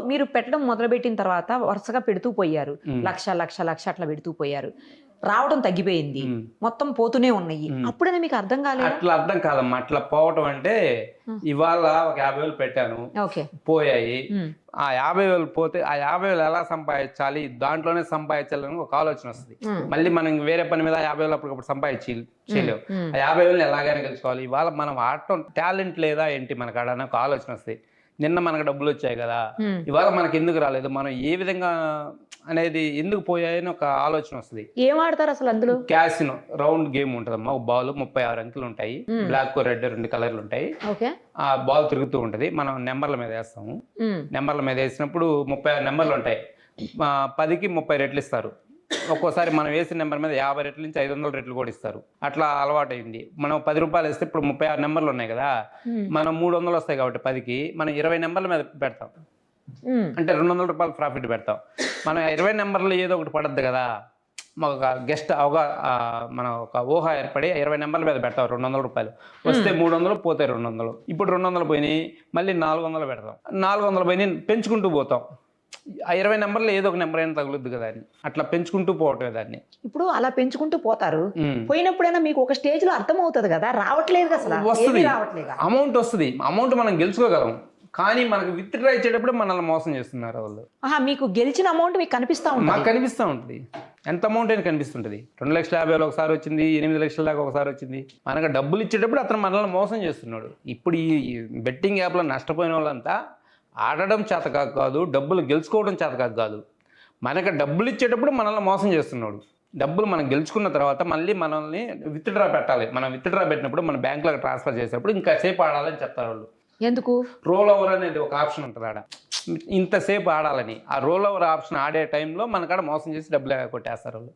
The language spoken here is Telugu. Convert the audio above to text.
మీరు పెట్టడం మొదలుపెట్టిన తర్వాత వరుసగా పెడుతూ పోయారు. ఉమ్. లక్ష, లక్ష, లక్ష అట్లా పెడుతూ పోయారు. రావడం తగ్గిపోయింది. ఉమ్. మొత్తం పోతూనే ఉన్నాయి. ఉమ్. అప్పుడైనా మీకు అర్థం కాలేదా? అట్లా అర్థం కాదమ్మా. అట్లా పోవటం అంటే ఇవాళ ఒక 50,000 పెట్టాను, ఓకే. పోయాయి. ఉమ్. ఆ 50,000 పోతే ఆ 50,000 ఎలా సంపాదించాలి, దాంట్లోనే సంపాదించాలని ఒక ఆలోచన వస్తుంది. ఉమ్. మళ్ళీ మనం వేరే పని మీద 50,000 అప్పటికప్పుడు చేయలేము. ఉమ్. ఆ 50,000 ఎలాగైనా గెలుచుకోవాలి. ఇవాళ మనం ఆడటం టాలెంట్ లేదా ఏంటి మనకు ఆడని ఒక ఆలోచన వస్తుంది. నిన్న మనకు డబ్బులు వచ్చాయి కదా, ఉమ్. ఇవాళ మనకి ఎందుకు రాలేదు, మనం ఏ విధంగా అనేది ఎందుకు పోయాయని ఒక ఆలోచన వస్తుంది. ఏం ఆడతారు అసలు అందులో? క్యాసినో రౌండ్ గేమ్ ఉంటుందమ్మా. ఒక బాల్ 36 అంకెలు ఉంటాయి, బ్లాక్ రెడ్ 2 కలర్లు ఉంటాయి. ఓకే. ఆ బాల్ తిరుగుతూ ఉంటది, మనం నెంబర్ల మీద వేస్తాము. ఉమ్. నెంబర్ల మీద వేసినప్పుడు 36 నెంబర్లు ఉంటాయి. 10కి 30 రెట్లు ఇస్తారు. ఒక్కోసారి మనం వేసిన నెంబర్ మీద 50 రెట్ల నుంచి 500 రెట్లు కూడా ఇస్తారు. అట్లా అలవాటైంది. మనం 10 రూపాయలు వేస్తే ఇప్పుడు 36 నెంబర్లు ఉన్నాయి కదా, మనం 300 వస్తాయి కాబట్టి 10కి మనం 20 నెంబర్ల మీద పెడతాం. ఉమ్. అంటే 200 రూపాయలు ప్రాఫిట్ పెడతాం. మనం 20 నెంబర్లు ఏదో ఒకటి పడద్దు కదా, ఒక గెస్ట్ మనం ఒక ఊహ ఏర్పడి 20 నెంబర్ల మీద పెడతాం. 200 రూపాయలు వస్తే 300, పోతే 200. ఇప్పుడు 200 పోయినాయి, మళ్ళీ 400 పెడతాం. 400 పోయినాయి, పెంచుకుంటూ పోతాం. ఆ 20 నెంబర్లు ఏదో ఒక నెంబర్ అయినా తగులుద్ది కదా అని అట్లా పెంచుకుంటూ పోవటమే దాన్ని. ఇప్పుడు అలా పెంచుకుంటూ పోతారు. ఉమ్. పోయినప్పుడైనా మీకు ఒక స్టేజ్ లో అర్థం అవుతుంది కదా, రావట్లేదు అసలు, వస్తుంది, ఏమీ రావట్లేదు. అమౌంట్ వస్తుంది. అమౌంట్ మనం గెలుచుకోగలం, కానీ మనకు విత్డ్రా ఇచ్చేటప్పుడు మనల్ని మోసం చేస్తున్నారు వాళ్ళు. మీకు గెలిచిన అమౌంట్ మీకు కనిపిస్తా మాకు ఉంటుంది. కనిపిస్తూ ఉంటుంది. ఎంత అమౌంట్ అయినా కనిపిస్తుంటుంది. 2,50,000 ఒకసారి వచ్చింది, 8 లక్షల దాకా ఒకసారి వచ్చింది. మనకు డబ్బులు ఇచ్చేటప్పుడు అతను మనల్ని మోసం చేస్తున్నాడు. ఇప్పుడు ఈ బెట్టింగ్ యాప్లో నష్టపోయిన వాళ్ళంతా ఆడడం చేతకాక కాదు, డబ్బులు గెలుచుకోవడం చేతకాక కాదు, మనకు డబ్బులు ఇచ్చేటప్పుడు మనల్ని మోసం చేస్తున్నాడు. డబ్బులు మనం గెలుచుకున్న తర్వాత మళ్ళీ మనల్ని విత్డ్రా పెట్టాలి. మనం విత్డ్రా పెట్టినప్పుడు మన బ్యాంకులకు ట్రాన్స్ఫర్ చేసేటప్పుడు ఇంకా సేపు ఆడాలని చెప్తారు వాళ్ళు. ఎందుకు? రోల్ ఓవర్ అనేది ఒక ఆప్షన్ ఉంటుంది ఆడ, ఇంతసేపు ఆడాలని. ఆ రోల్ ఓవర్ ఆప్షన్ ఆడే టైంలో మనకాడ మోసం చేసి డబ్బులు కొట్టేస్తారు వాళ్ళు.